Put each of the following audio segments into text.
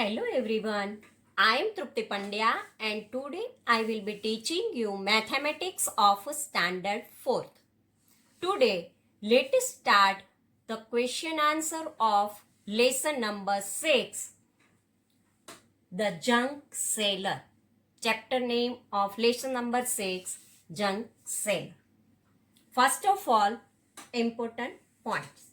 Hello everyone, I am Trupti Pandya and today I will be teaching you mathematics of standard 4th. Today let us start the question answer of lesson number 6, the junk seller. Chapter name of lesson number 6, junk seller. First of all, important points.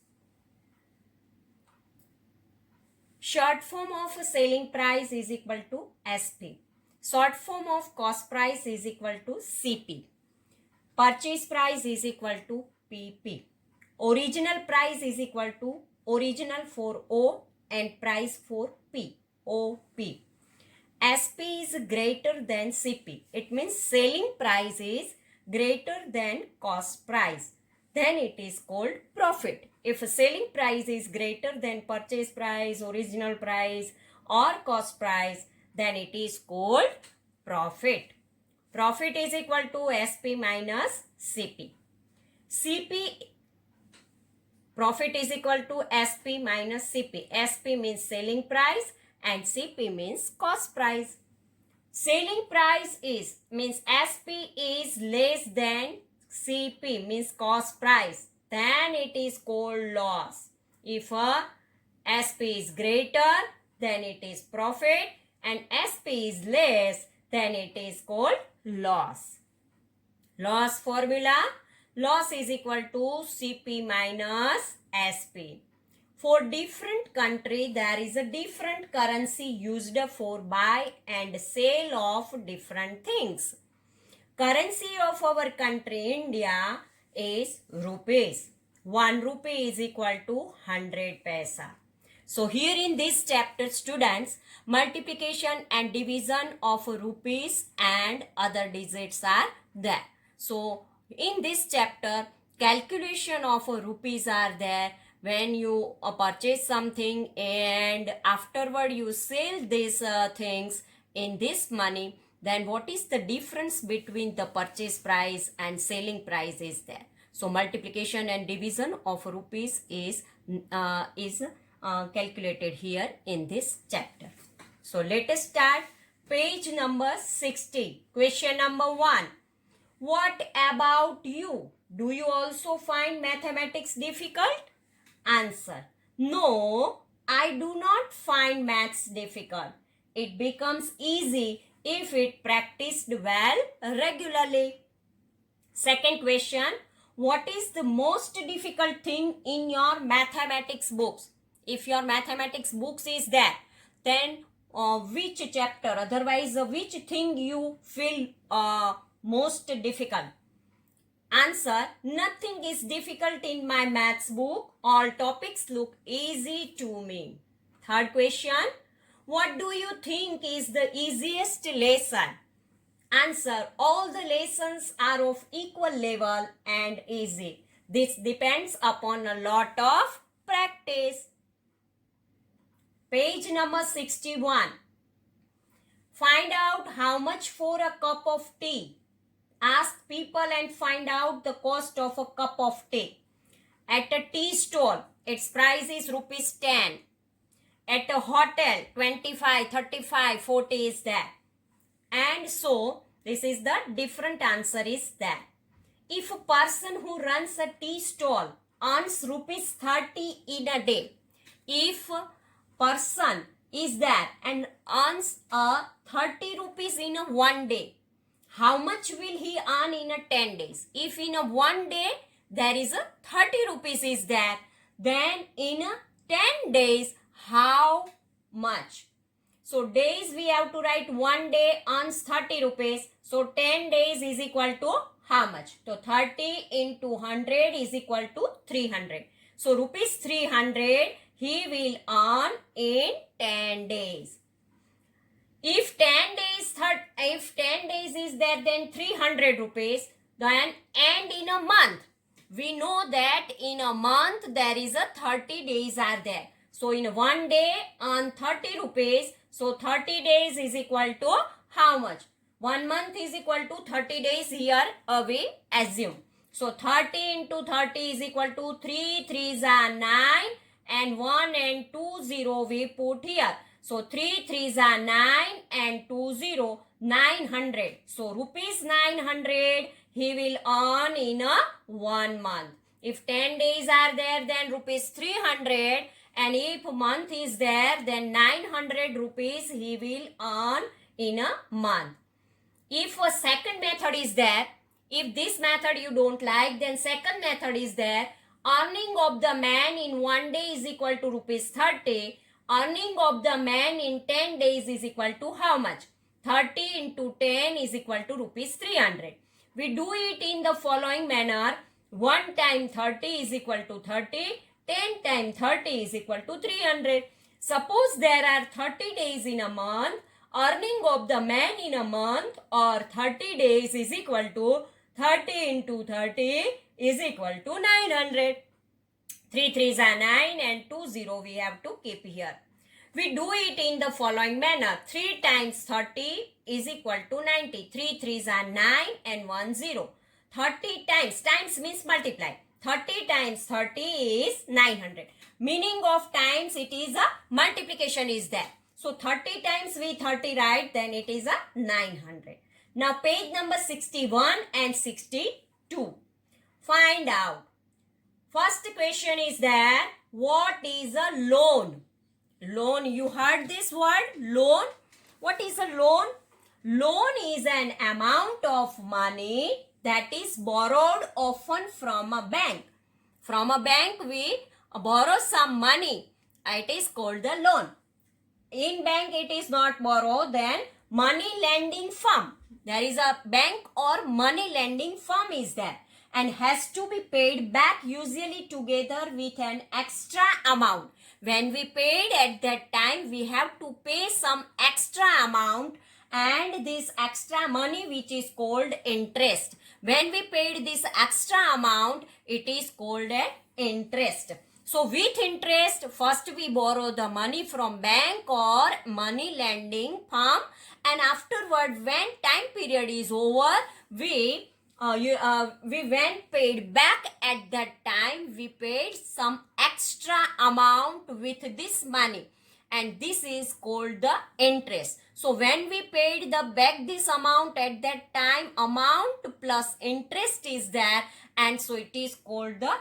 Short form of selling price is equal to SP. Short form of cost price is equal to CP. Purchase price is equal to PP. Original price is equal to original for O and price for P. OP. SP is greater than CP. It means selling price is greater than cost price. Then it is called profit. If selling price is greater than purchase price, original price or cost price, then it is called profit. Profit is equal to SP minus CP. Profit is equal to SP minus CP. SP means selling price and CP means cost price. Selling price means SP is less than CP means cost price, then it is called loss. If SP is greater, then it is profit, and SP is less, then it is called loss. Loss formula, loss is equal to CP minus SP. For different country, there is a different currency used for buy and sale of different things. Currency of our country, India, is rupees. 1 rupee is equal to 100 paisa. So here in this chapter, students, multiplication and division of rupees and other digits are there. So in this chapter, calculation of rupees are there. When you purchase something and afterward you sell these things in this money, then what is the difference between the purchase price and selling price is there. So multiplication and division of rupees is calculated here in this chapter. So let us start page number 60. Question number 1. What about you? Do you also find mathematics difficult? Answer. No, I do not find maths difficult. It becomes easy if it practiced well regularly. Second question. What is the most difficult thing in your mathematics books? If your mathematics books is there, then which chapter, otherwise which thing you feel most difficult? Answer. Nothing is difficult in my maths book. All topics look easy to me. Third question. What do you think is the easiest lesson? Answer. All the lessons are of equal level and easy. This depends upon a lot of practice. Page number 61. Find out how much for a cup of tea. Ask people and find out the cost of a cup of tea. At a tea stall, its price is rupees 10. At a hotel, 25, 35, 40 is there. And so, this is the different answer is there. If a person who runs a tea stall earns rupees 30 in a day, if a person is there and earns 30 rupees in a one day, how much will he earn in a 10 days? If in a one day there is a 30 rupees is there, then in a 10 days, how much? So days we have to write 1 day earns 30 rupees. So 10 days is equal to how much? So 30 into 100 is equal to 300. So rupees 300 he will earn in 10 days. If 10 days is there, then 300 rupees. Then and in a month, we know that in a month there is a 30 days are there. So in one day earn 30 rupees. So 30 days is equal to how much? 1 month is equal to 30 days here we assume. So 30 into 30 is equal to 3 3s are 9 and 1 and 2 0 we put here. So 3 3s are 9 and 2 0, 900. So rupees 900 he will earn in a 1 month. If 10 days are there, then rupees 300, and if month is there, then 900 rupees he will earn in a month. If a second method is there, if this method you don't like, then second method is there. Earning of the man in 1 day is equal to rupees 30. Earning of the man in 10 days is equal to how much? 30 into 10 is equal to rupees 300. We do it in the following manner. 1 time 30 is equal to 30. 10 times 30 is equal to 300. Suppose there are 30 days in a month. Earning of the man in a month or 30 days is equal to 30 into 30 is equal to 900. 3 3s are 9 and 2 0 we have to keep here. We do it in the following manner. 3 times 30 is equal to 90. 3 3s are 9 and 1 0. 30 times means multiply. 30 times 30 is 900. Meaning of times, it is a multiplication is there. So 30 times we 30 write, then it is a 900. Now page number 61 and 62. Find out. First question is that what is a loan? Loan, you heard this word, loan. What is a loan? Loan is an amount of money that is borrowed often from a bank. From a bank we borrow some money. It is called the loan. In bank it is not borrow, then money lending firm. There is a bank or money lending firm is there and has to be paid back usually together with an extra amount. When we paid at that time, we have to pay some extra amount, and this extra money which is called interest. When we paid this extra amount, it is called an interest. So with interest, first we borrow the money from bank or money lending firm, and afterward when time period is over, we when paid back at that time, we paid some extra amount with this money, and this is called the interest. So when we paid the back this amount at that time, amount plus interest is there, and so it is called the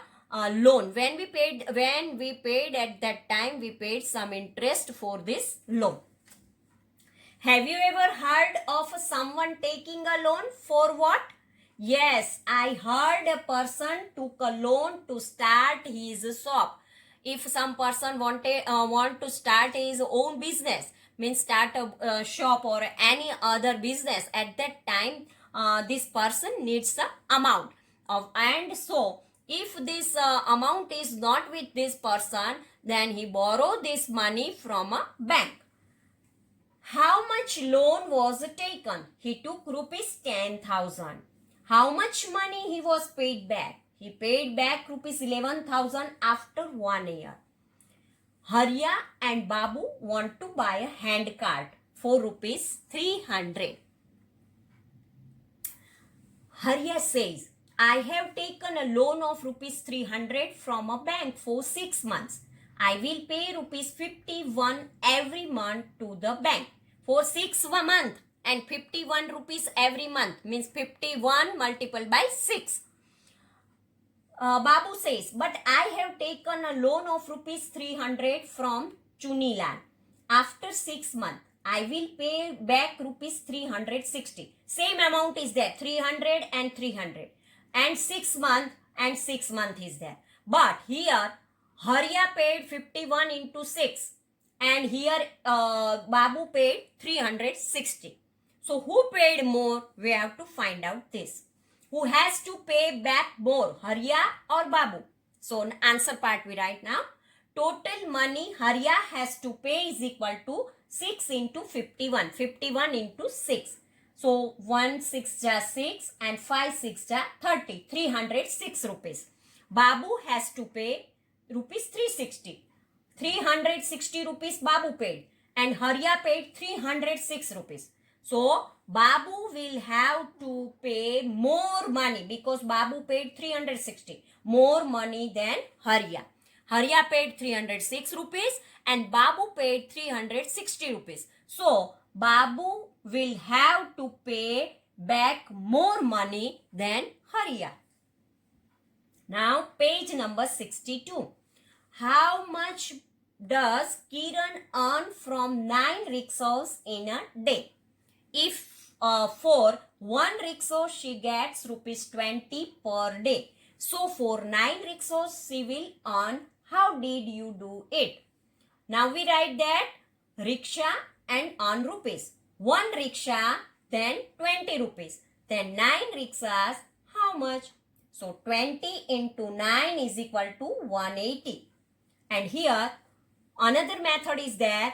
loan. When we paid at that time, we paid some interest for this loan. Have you ever heard of someone taking a loan for what? Yes, I heard a person took a loan to start his shop. If some person want to start his own business, means start a shop or any other business, at that time this person needs some amount of, and so if this amount is not with this person, then he borrow this money from a bank. How much loan was taken? He took rupees 10,000. How much money he was paid back? He paid back rupees 11,000 after 1 year. Harya and Babu want to buy a hand cart for rupees 300. Harya says, I have taken a loan of rupees 300 from a bank for 6 months. I will pay rupees 51 every month to the bank for 6 months. And 51 rupees every month means 51 multiplied by 6. Babu says, but I have taken a loan of rupees 300 from Chunilan. After 6 months, I will pay back rupees 360. Same amount is there, 300 and 300. And 6 months and 6 months is there. But here, Harya paid 51 into 6. And here, Babu paid 360. So who paid more? We have to find out this. Who has to pay back more, Harya or Babu? So answer part we write now. Total money Harya has to pay is equal to 6 into 51. 51 into 6. So 1 6 ja 6 and 5 6 ja 30. 306 rupees. Babu has to pay rupees 360. 360 rupees Babu paid and Harya paid 306 rupees. So, Babu will have to pay more money because Babu paid 360. More money than Harya. Hariya paid 306 rupees and Babu paid 360 rupees. So, Babu will have to pay back more money than Hariya. Now, page number 62. How much does Kiran earn from 9 rickshaws in a day? If for 1 rickshaw she gets rupees 20 per day. So for 9 rickshaws she will earn. How did you do it? Now we write that rickshaw and earn rupees. 1 rickshaw, then 20 rupees. Then 9 rickshaws, how much? So 20 into 9 is equal to 180. And here another method is there.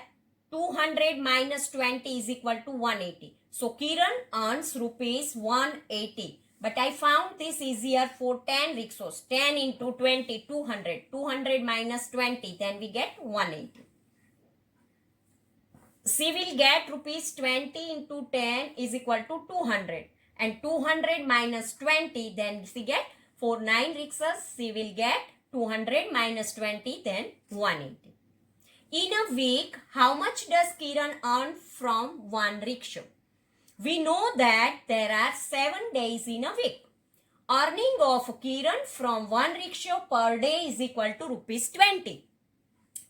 200 minus 20 is equal to 180. So Kiran earns rupees 180. But I found this easier for 10 rickshaws. 10 into 20, 200. 200 minus 20, then we get 180. She will get rupees 20 into 10 is equal to 200. And 200 minus 20, then she get for 9 rickshaws, she will get 200 minus 20, then 180. In a week, how much does Kiran earn from 1 rickshaw? We know that there are 7 days in a week. Earning of Kiran from 1 rickshaw per day is equal to rupees 20.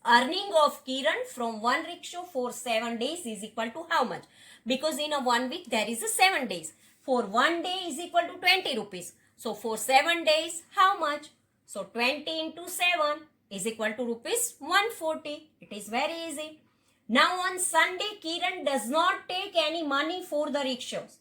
Earning of Kiran from 1 rickshaw for 7 days is equal to how much? Because in a 1 week there is a 7 days. For 1 day is equal to 20 rupees. So for 7 days, how much? So 20 into 7 is equal to rupees 140. It is very easy. Now on Sunday, Kiran does not take any money for the rickshaws.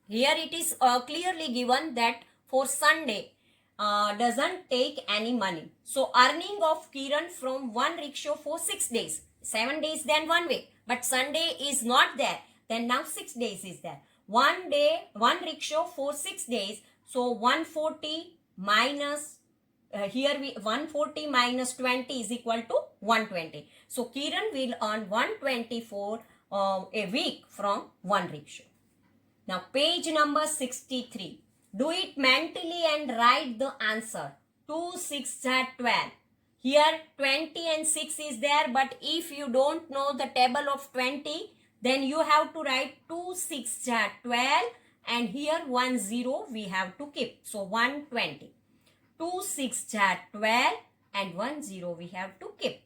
Here it is clearly given that for Sunday doesn't take any money. So earning of Kiran from 1 rickshaw for 6 days. 7 days then 1 week. But Sunday is not there. Then now 6 days is there. 1 day, 1 rickshaw for 6 days. So 140 minus here we 140 minus 20 is equal to 120. So Kiran will earn 124 a week from 1 rickshaw. Now page number 63. Do it mentally and write the answer. 2 6 are 12. Here 20 and 6 is there, but if you don't know the table of 20, then you have to write 2 6 are 12 and here 1 0 we have to keep. So 120. 2 6 are 12 and 1 0 we have to keep.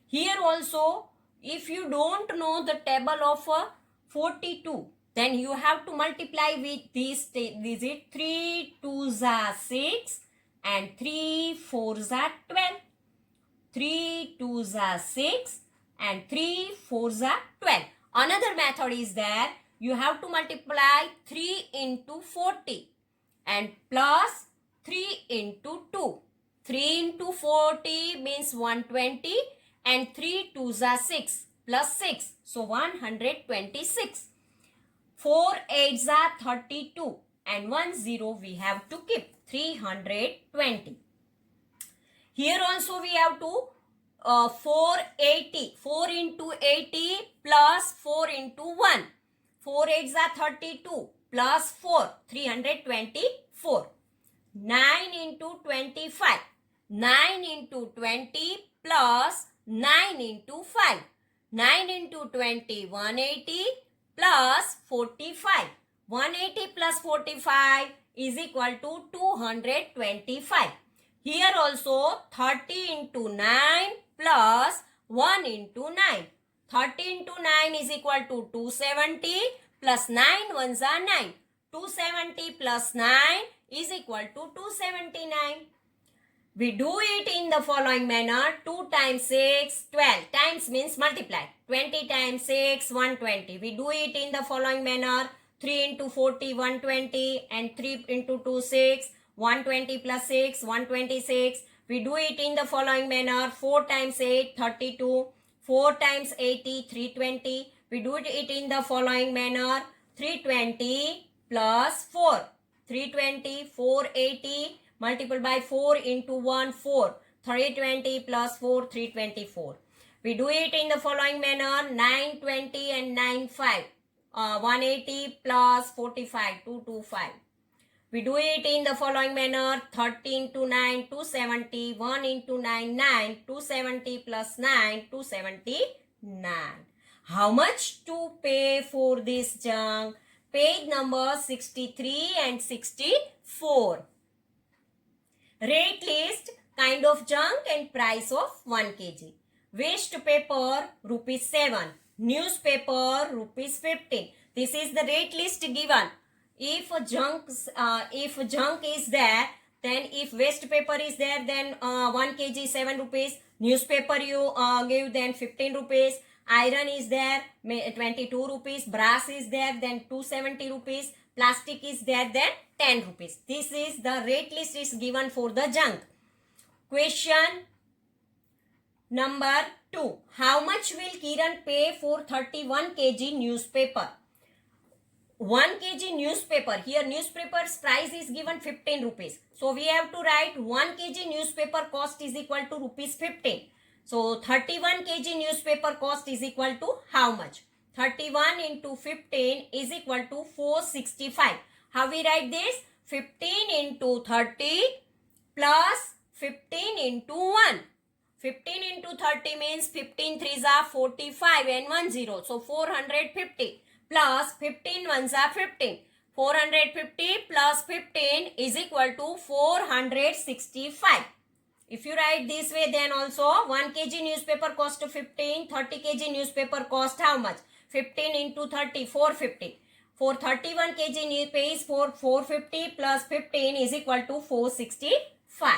Here also, if you don't know the table of 42, then you have to multiply with this digit. 3 2s are 6 and 3 4s are 12. 3 2s are 6 and 3 4s are 12. Another method is there. You have to multiply 3 into 40 and plus 3 into 2. 3 into 40 means 120 and 3 2s are 6 plus 6. So 126. 4 8s are 32 and 1 0 we have to keep. 320. Here also we have to 480. 4 into 80 plus 4 into 1. 4 8s are 32 plus 4. 324. 9 into 25. 9 into 20 plus 9 into 5. 9 into 20, 180 plus 45. 180 plus 45 is equal to 225. Here also 30 into 9 plus 1 into 9. 30 into 9 is equal to 270 plus 9 ones are 9. 270 plus 9 is equal to 279. We do it in the following manner. 2 times 6, 12. Times means multiply. 20 times 6, 120. We do it in the following manner. 3 into 40, 120 and 3 into 2, 6. 120 plus 6, 126. We do it in the following manner. 4 times 8, 32. 4 times 80, 320. We do it in the following manner. 320 plus 4. 320, 480. Multiple by 4 into 1, 4. 320 plus 4, 324. We do it in the following manner. 920 and 95. 180 plus 45, 225. We do it in the following manner. 30 into 9, 270. 1 into 9, 9. 270 plus 9, 279. How much to pay for this junk? Page number 63 and 64. Rate list, kind of junk and price of 1 kg. Waste paper, rupees 7. Newspaper, rupees 15. This is the rate list given. If junk is there, then if waste paper is there, then 1 kg 7 rupees. Newspaper you give, then 15 rupees. Iron is there, 22 rupees. Brass is there, then 270 rupees. Plastic is there, then 10 rupees. This is the rate list is given for the junk. Question number 2. How much will Kiran pay for 31 kg newspaper? 1 kg newspaper. Here newspaper's price is given 15 rupees. So we have to write 1 kg newspaper cost is equal to rupees 15. So 31 kg newspaper cost is equal to how much? 31 into 15 is equal to 465. How we write this? 15 into 30 plus 15 into 1. 15 into 30 means 15 3s are 45 and 1 0. So 450 plus 15 1s are 15. 450 plus 15 is equal to 465. If you write this way, then also 1 kg newspaper cost 15, 30 kg newspaper cost how much? 15 into 30, 450. For 31 kg newspaper for 450 plus 15 is equal to 465.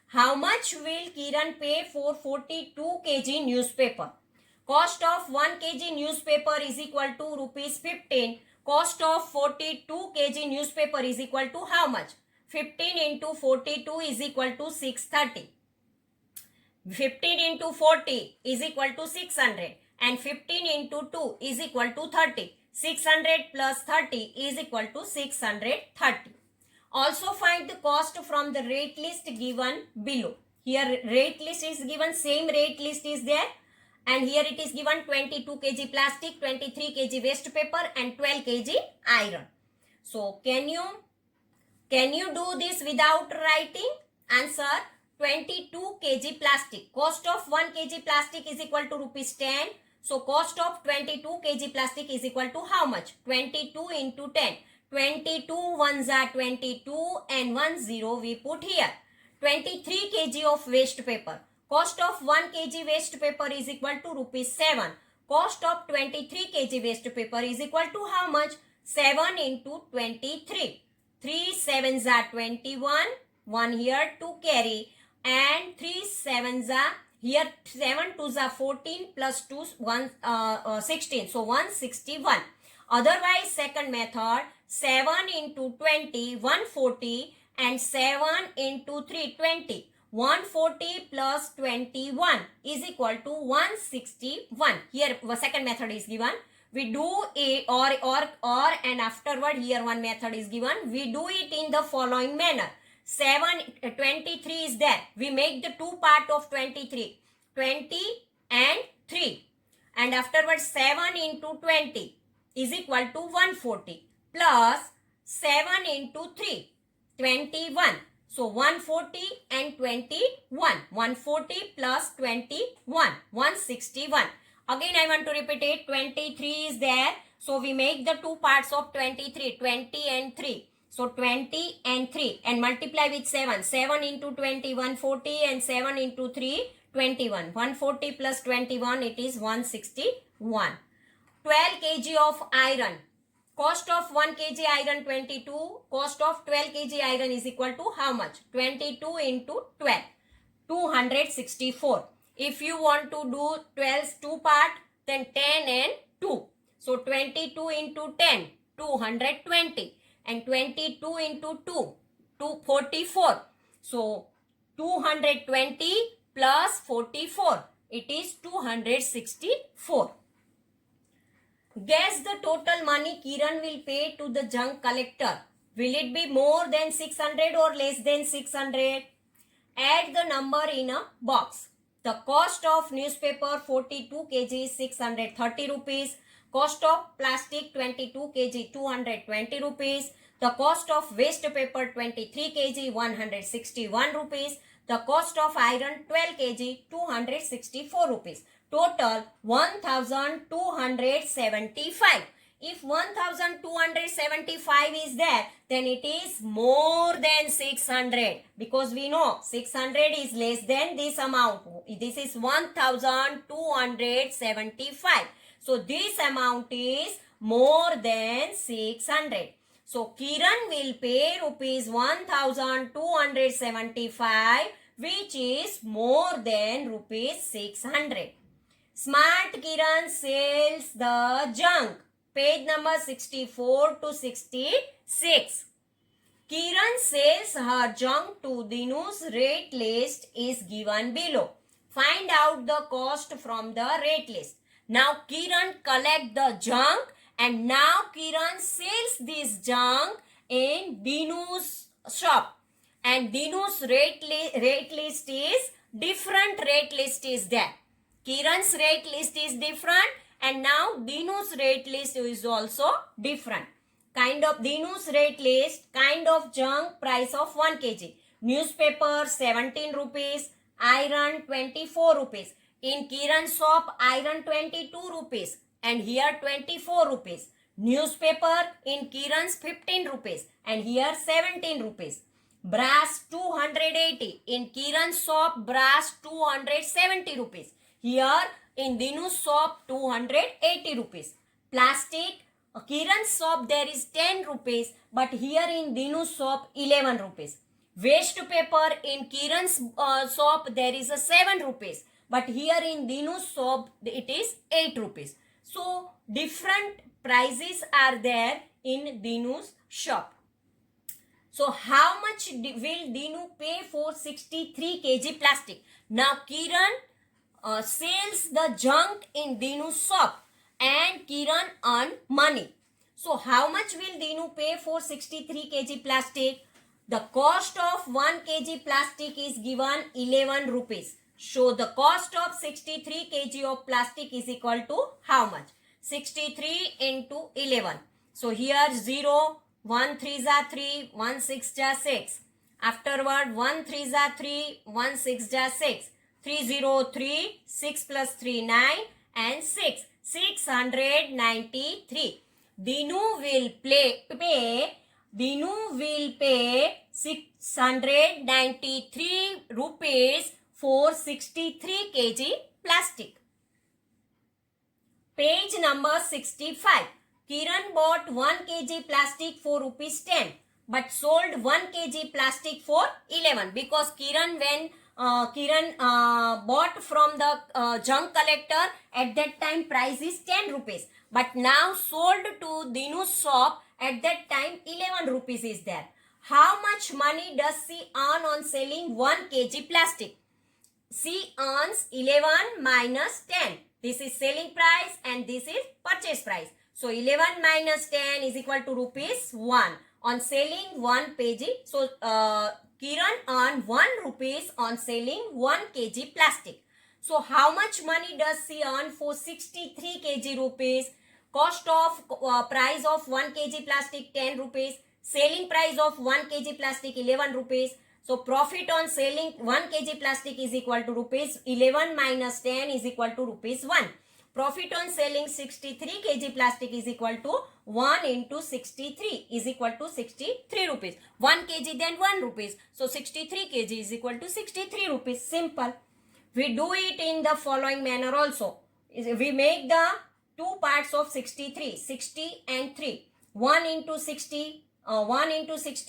How much will Kiran pay for 42 kg newspaper? Cost of 1 kg newspaper is equal to rupees 15. Cost of 42 kg newspaper is equal to how much? 15 into 42 is equal to 630. 15 into 40 is equal to 600. And 15 into 2 is equal to 30. 600 plus 30 is equal to 630. Also find the cost from the rate list given below. Here rate list is given, same rate list is there. And here it is given 22 kg plastic, 23 kg waste paper and 12 kg iron. So can you do this without writing? Answer: 22 kg plastic. Cost of 1 kg plastic is equal to rupees 10. So cost of 22 kg plastic is equal to how much? 22 into 10. 22 ones are 22 and 1 0 we put here. 23 kg of waste paper. Cost of 1 kg waste paper is equal to rupees 7. Cost of 23 kg waste paper is equal to how much? 7 into 23. 3 7s are 21. 1 here to carry. And 3 7s are here 7 2s are 14 plus 2 16. So 161. Otherwise second method, 7 into 20 140 and 7 into 3 20. 140 plus 21 is equal to 161. Here second method is given. We do a or and afterward here one method is given. We do it in the following manner. 23 is there. We make the two part of 23. 20 and 3. And afterwards 7 into 20 is equal to 140 plus 7 into 3. 21. So 140 and 21. 140 plus 21. 161. Again I want to repeat it. 23 is there. So we make the two parts of 23. 20 and 3. So 20 and 3. And multiply with 7. 7 into 20. 140 and 7 into 3. 21. 140 plus 21. It is 161. 12 kg of iron. Cost of 1 kg iron 22. Cost of 12 kg iron is equal to how much? 22 into 12. 264. If you want to do 12's two part, then 10 and 2. So 22 into 10, 220. And 22 into 2, 244. So 220 plus 44. It is 264. Guess the total money Kiran will pay to the junk collector. Will it be more than 600 or less than 600? Add the number in a box. The cost of newspaper 42 kg is 630 rupees. Cost of plastic 22 kg 220 rupees. The cost of waste paper 23 kg 161 rupees. The cost of iron 12 kg 264 rupees. Total 1275. If 1275 is there, then it is more than 600, because we know 600 is less than this amount. This is 1275. So this amount is more than 600. So Kiran will pay rupees 1275, which is more than rupees 600. Smart Kiran sells the junk. Page number 64 to 66. Kiran sells her junk to Dinu's rate list is given below. Find out the cost from the rate list. Now Kiran collect the junk, and now Kiran sells this junk in Dinu's shop. And Dinu's rate list is different. Rate list is there. Kiran's rate list is different, and now Dinu's rate list is also different. Kind of Dinu's rate list, kind of junk, price of 1 kg. Newspaper 17 rupees, iron 24 rupees. In Kiran's shop, iron 22 rupees, and here 24 rupees. Newspaper in Kiran's 15 rupees, and here 17 rupees. Brass 280. In Kiran's shop, brass 270 rupees. Here in Dinu's shop, 280 rupees. Plastic, Kiran's shop there is 10 rupees, but here in Dinu's shop 11 rupees. Waste paper in Kiran's shop there is a 7 rupees, but here in Dinu's shop it is 8 rupees. So different prices are there in Dinu's shop. So how much will Dinu pay for 63 kg plastic? Now Kiran sells the junk in Dinu's shop, and Kiran earn money. So how much will Dinu pay for 63 kg plastic? The cost of 1 kg plastic is given 11 rupees. So the cost of 63 kg of plastic is equal to how much? 63 into 11. So here 0, 1 3 are 3, 1 6 are 6. Afterward 1 3 are 3, 1 6 are 6. 3 0 3, 6 plus 3 9, and 6. 693. Dinu will pay 693 rupees for 63 kg plastic. Page number 65. Kiran bought 1 kg plastic for rupees 10, but sold 1 kg plastic for 11, because Kiran bought from the junk collector, at that time price is 10 rupees, but now sold to Dinu's shop, at that time 11 rupees is there. How much money does she earn on selling 1 kg plastic? She earns 11 minus 10. This is selling price and this is purchase price. So 11 minus 10 is equal to rupees 1 on selling 1 kg. So Kiran earned 1 rupees on selling 1 kg plastic. So how much money does she earn for 63 kg rupees? Cost of price of 1 kg plastic 10 rupees. Selling price of 1 kg plastic 11 rupees. So profit on selling 1 kg plastic is equal to rupees 11 minus 10 is equal to rupees 1. Profit on selling 63 kg plastic is equal to 1 into 63 is equal to 63 rupees. 1 kg then 1 rupees. So 63 kg is equal to 63 rupees. Simple. We do it in the following manner also. We make the two parts of 63, 60 and 3. 1 into 60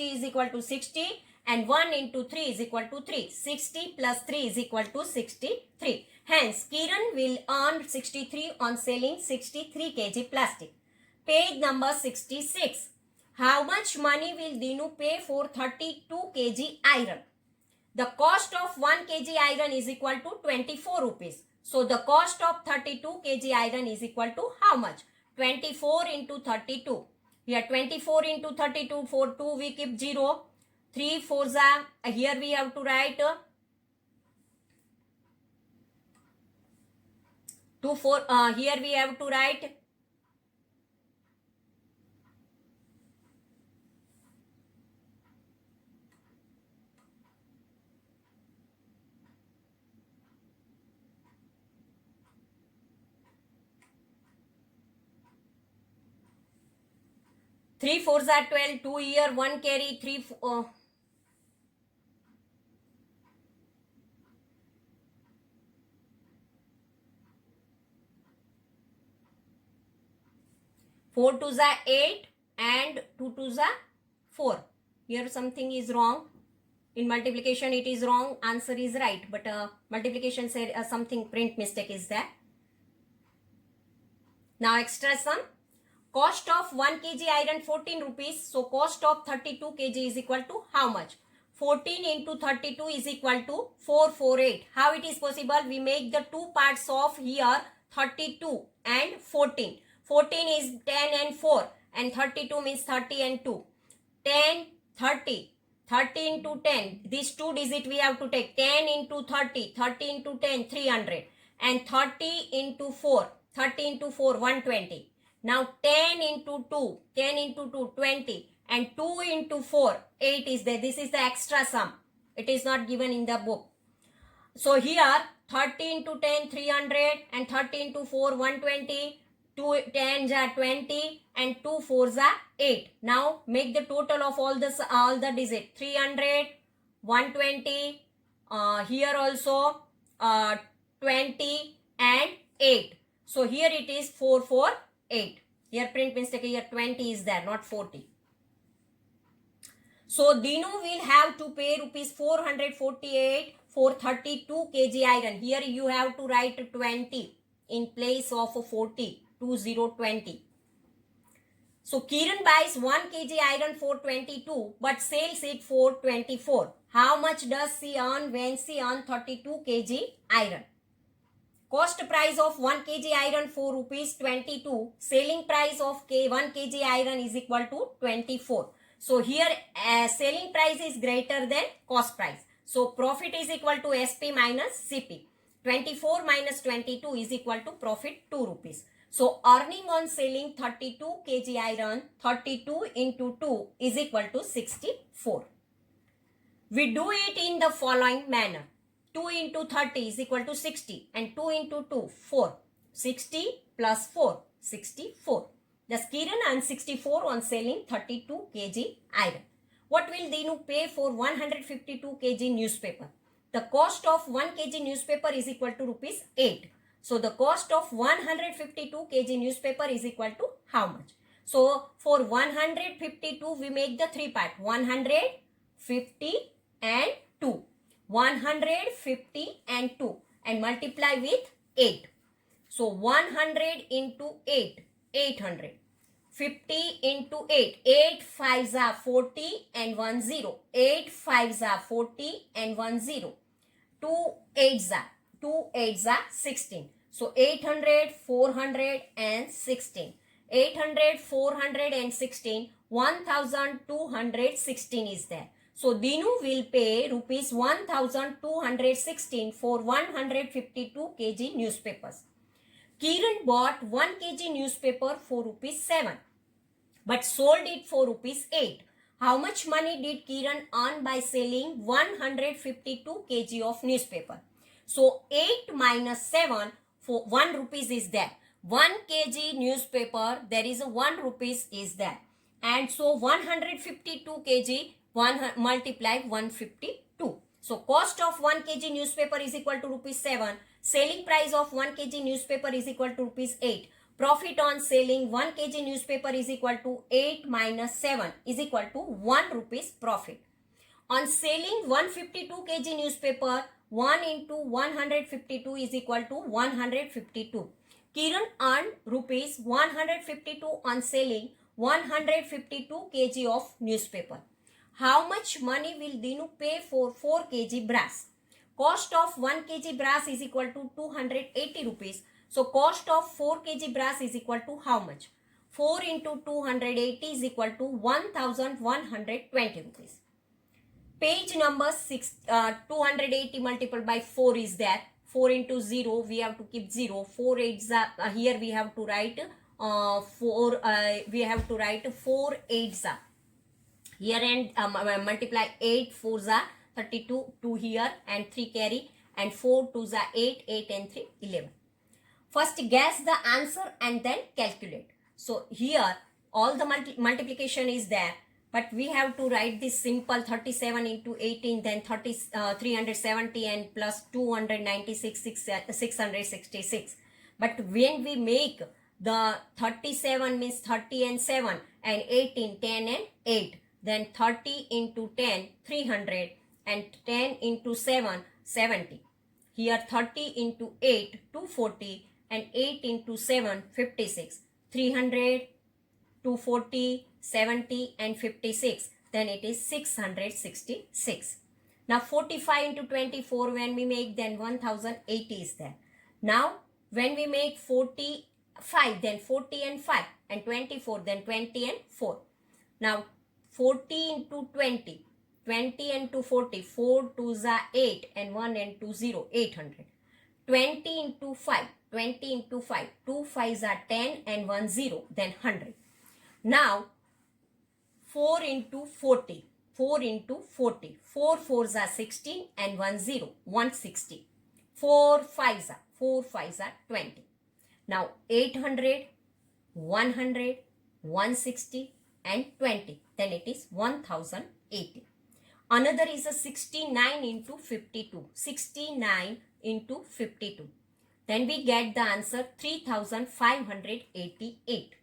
is equal to 60, and 1 into 3 is equal to 3. 60 plus 3 is equal to 63. Hence, Kiran will earn 63 on selling 63 kg plastic. Page number 66. How much money will Dinu pay for 32 kg iron? The cost of 1 kg iron is equal to 24 rupees. So, the cost of 32 kg iron is equal to how much? 24 into 32. Here 24 into 32, for 2 we keep 0. 3 4s are, here we have to write 2 4, here we have to write 3 4s are 12, 2 here, 1 carry, 3 4 2s are 8 and 2 2s are 4. Here something is wrong. In multiplication it is wrong, answer is right, but multiplication said something print mistake is there. Now extra sum. Cost of 1 kg iron 14 rupees. So cost of 32 kg is equal to how much? 14 into 32 is equal to 448. How it is possible? We make the two parts of here 32 and 14. 14 is 10 and 4 and 32 means 30 and 2. 10, 30. 30 into 10. These two digit we have to take. 10 into 30. 30 into 10, 300. And 30 into 4. 30 into 4, 120. Now 10 into 2, 10 into 2, 20 and 2 into 4, 8 is there. This is the extra sum. It is not given in the book. So here 30 into 10, 300 and 30 into 4, 120, 2 10s are 20 and 2 4s are 8. Now make the total of all the digits. 300, 120, here also 20 and 8. So here it is 448. Here print mistake, here 20 is there, not 40. So Dinu will have to pay rupees 448 for 32 kg iron. Here you have to write 20 in place of 40, 2020. So Kiran buys 1 kg iron for 22 but sells it for 24. How much does she earn when she earns 32 kg iron? Cost price of 1 kg iron for rupees 22. Selling price of 1 kg iron is equal to 24. So here selling price is greater than cost price. So profit is equal to SP minus CP. 24 minus 22 is equal to profit 2 rupees. So earning on selling 32 kg iron, 32 into 2 is equal to 64. We do it in the following manner. 2 into 30 is equal to 60 and 2 into 2, 4. 60 plus 4, 64. Thus Kiran earns 64 on selling 32 kg iron. What will Dinu pay for 152 kg newspaper? The cost of 1 kg newspaper is equal to rupees 8. So the cost of 152 kg newspaper is equal to how much? So for 152 we make the three part. 150 and 2. 150 and 2 and multiply with 8. So 100 into 8, 800. 50 into 8, 8 5s are 40 and 1 0. 8 5s are 40 and 1 0. 2 8s are 16. So 800, 400 and 16. 800, 400 and 16, 1216 is there. So Dinu will pay rupees 1216 for 152 kg newspapers. Kiran bought 1 kg newspaper for rupees 7 but sold it for rupees 8. How much money did Kiran earn by selling 152 kg of newspaper? So 8 minus 7 for 1 rupees is there. 1 kg newspaper, there is a 1 rupees is there. And so 152 kg, multiply 152. So cost of 1 kg newspaper is equal to rupees 7. Selling price of 1 kg newspaper is equal to rupees 8. Profit on selling 1 kg newspaper is equal to 8 minus 7 is equal to 1 rupees profit. On selling 152 kg newspaper, 1 into 152 is equal to 152. Kiran earned rupees 152 on selling 152 kg of newspaper. How much money will Dinu pay for 4 kg brass? Cost of 1 kg brass is equal to 280 rupees. So cost of 4 kg brass is equal to how much? 4 into 280 is equal to 1120 rupees. Page number 280 multiplied by 4 is there. 4 into 0, we have to keep 0. 4 8s are, here we have to write 4 8s are. Here and multiply 8 4s are 32, 2 here and 3 carry and 4 2s are 8, 8 and 3 11. First guess the answer and then calculate. So here all the multiplication is there, but we have to write this simple 37 into 18, then 370 and plus 296, 666. But when we make the 37 means 30 and 7 and 18, 10 and 8, then 30 into 10, 300 and 10 into 7, 70. Here 30 into 8, 240 and 8 into 7, 56. 300, 240, 70 and 56. Then it is 666. Now 45 into 24 when we make, then 1080 is there. Now when we make 45, then 40 and 5 and 24, then 20 and 4. Now 40 into 20, 20 into 40, 4 2s are 8 and 1 and 2 0, 800. 20 into 5, 20 into 5, 2 5s are 10 and 1 0, then 100. Now 4 into 40, 4 into 40, 4 4s are 16 and 1 0, 160. 4 5s are 20. Now 800, 100, 160 and 20, then it is 1080. Another is a 69 into 52, 69 into 52. Then we get the answer 3588.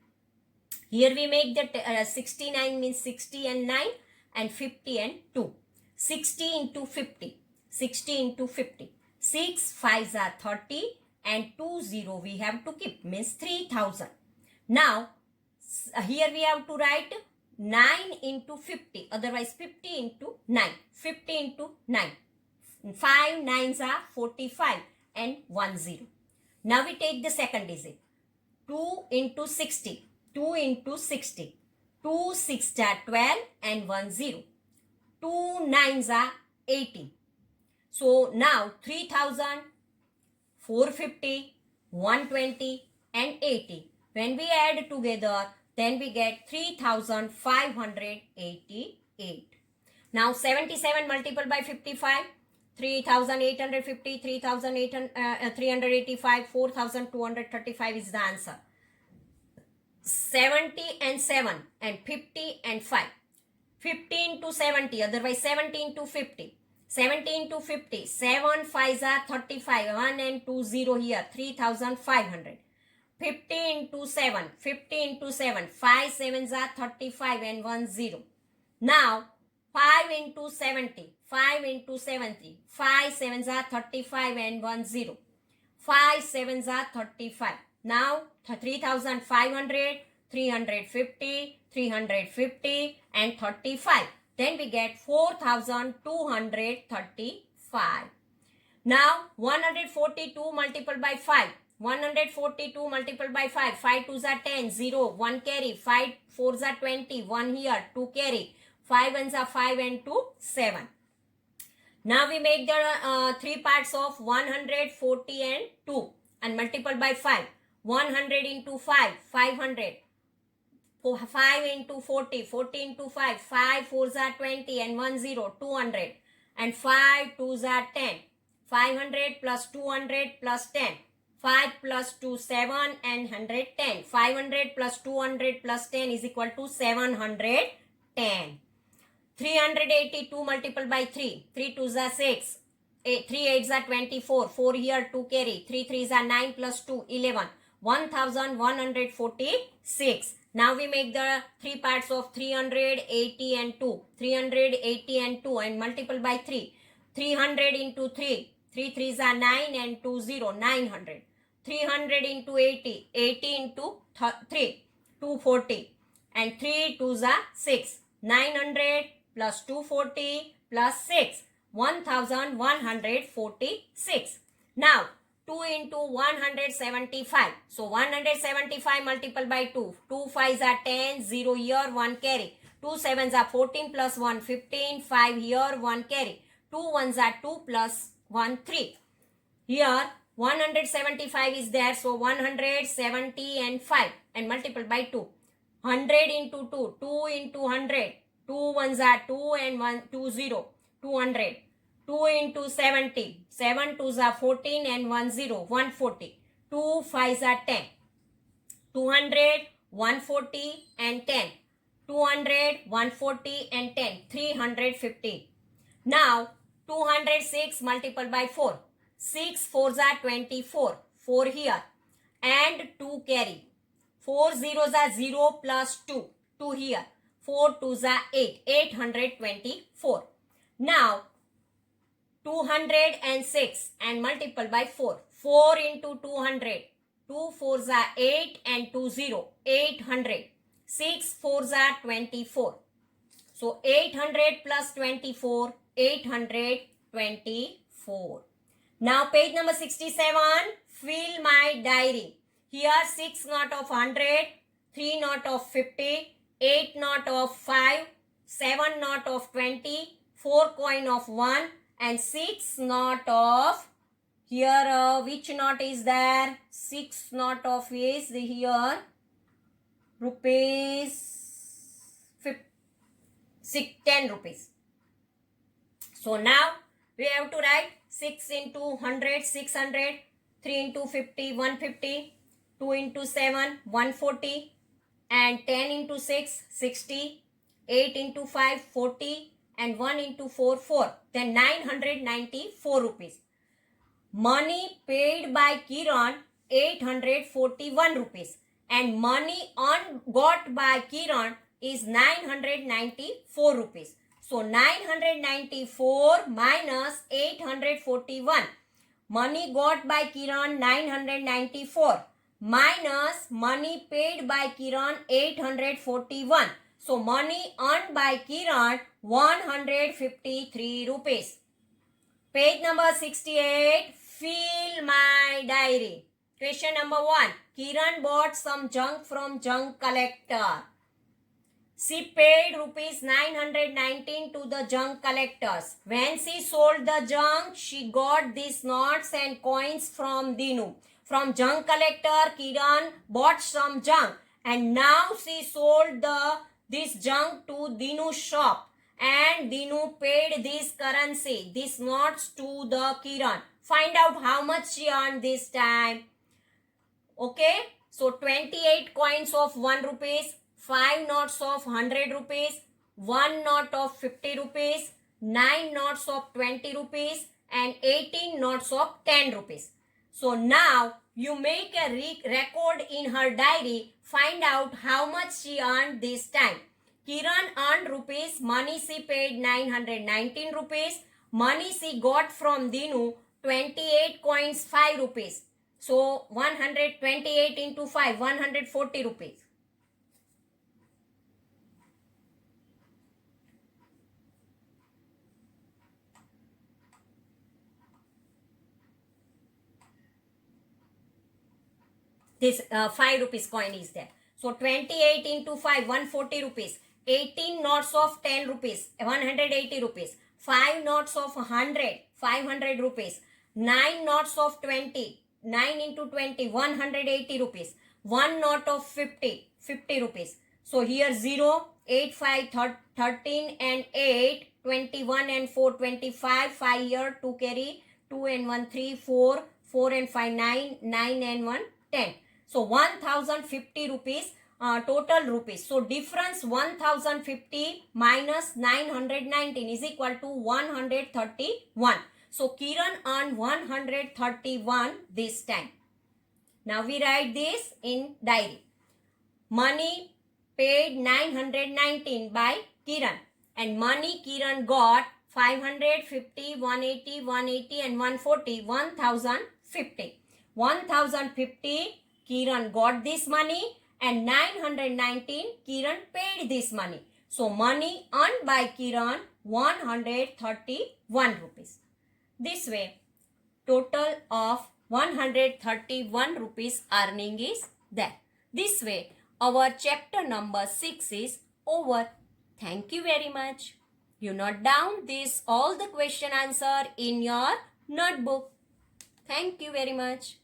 Here we make the 69 means 60 and 9 and 50 and 2. 60 into 50, 60 into 50. 6 5s are 30 and 2 0 we have to keep, means 3000. Now here we have to write 9 into 50, otherwise 50 into 9, 50 into 9. 5 9s are 45 and 1 0. Now we take the second digit. 2 into 60, 2 into 60. 2 6 are 12 and 1 0. 2 9s are 18. So now 3000, 450, 120 and 80. When we add together, then we get 3588. Now 77 multiplied by 55, 3850, 385, 4235 is the answer. 70 and 7 and 50 and 5. 50 into 70, otherwise 70 into 50. 70 into 50, 7 5s are 35, 1 and 2 0 here, 3500. 50 into 7, 50 into 7, 5 7s are 35 and 1 0. Now 5 into 70, 5 into 70, 5 7s are 35 and 1 0. 5 7s are 35. Now 3500, 350, 350 and 35. Then we get 4235. Now 142 multiplied by 5. 142 multiplied by 5. 5 2s are 10, 0, 1 carry. 5 4s are 20, 1 here, 2 carry. 5 1s are 5 and 2, 7. Now we make the 3 parts of 140 and 2 and multiply by 5. 100 into 5, 500. 5 into 40, 40 into 5, 5 4s are 20 and 1 0, 200. And 5 2s are 10. 500 plus 200 plus 10. 5 plus 2, 7 and 110. 500 plus 200 plus 10 is equal to 710. 382 multiplied by 3. 3 2s are 6. 3 8s are 24. 4 here, 2 carry. 3 3s are 9 plus 2, 11. 1146. Now we make the 3 parts of 380 and 2. 380 and 2 and multiply by 3. 300 into 3. 3 3s are 9 and 2 0, 900. 300 into 80. 80 into 3, 240. And 3 2s are 6. 900 plus 240 plus 6. 1146. Now 2 into 175. So 175 multiplied by 2. 2 5s are 10, 0 here, 1 carry. 2 7s are 14 plus 1, 15, 5 here, 1 carry. 2 1s are 2 plus 1, 3. Here 175 is there, so 170 and 5 and multiplied by 2. 100 into 2, 2 into 100. 2 1s are 2 and 1, 2 0, 200. 2 into 70. 7 2s are 14 and 1 0, 140. 2 5s are 10. 200, 140 and 10. 200, 140 and 10. 350. Now 206 multiplied by 4. 6 4s are 24. 4 here and 2 carry. 4 zeros are 0 plus 2. 2 here. 4 2s are 8. 824. Now 206 and multiply by 4. 4 into 200. 2 4s are 8 and 2 0. 800. 6 4s are 24. So 800 plus 24. 824. Now page number 67. Fill my diary. Here 6 not of 100. 3 not of 50. 8 not of 5. 7 not of 20. 4 coin of 1. And 6 not of, here which not is there? 6 not of is here rupees 10 rupees. So now we have to write 6 into 100, 600, 3 into 50, 150, 2 into 7, 140, and 10 into 6, 60, 8 into 5, 40, and 1 into 4, 4. Then 994 rupees. Money paid by Kiran, 841 rupees. And money got by Kiran is 994 rupees. So 994 minus 841. Money got by Kiran 994 minus money paid by Kiran 841. So money earned by Kiran 153 rupees. Page number 68. Fill my diary. Question number 1. Kiran bought some junk from junk collector. She paid rupees 919 to the junk collectors. When she sold the junk, she got these notes and coins from Dinu. From junk collector, Kiran bought some junk and now she sold this junk to Dinu's shop and Dinu paid this currency, these notes to the Kiran. Find out how much she earned this time. Okay, so 28 coins of 1 rupees, 5 notes of 100 rupees, 1 note of 50 rupees, 9 notes of 20 rupees and 18 notes of 10 rupees. So now you make a record in her diary. Find out how much she earned this time. Kiran earned rupees. Money she paid 919 rupees. Money she got from Dinu 28 coins 5 rupees. So 128 into 5, 140 rupees. This 5 rupees coin is there. So 28 into 5, 140 rupees. 18 notes of 10 rupees, 180 rupees. 5 notes of 100, 500 rupees. 9 notes of 20, 9 into 20, 180 rupees. 1 note of 50, 50 rupees. So here 0, 8, 5, 13 and 8, 21 and 4, 25. 5 here, 2 carry, 2 and 1, 3, 4, 4 and 5, 9, 9 and 1, 10. So 1050 rupees total rupees. So difference 1050 minus 919 is equal to 131. So Kiran earned 131 this time. Now we write this in diary. Money paid 919 by Kiran and money Kiran got 550, 180, 180 and 140, 1050. 1050 Kiran got this money and 919 Kiran paid this money. So money earned by Kiran 131 rupees. This way total of 131 rupees earning is there. This way our chapter number 6 is over. Thank you very much. You note down this all the question answer in your notebook. Thank you very much.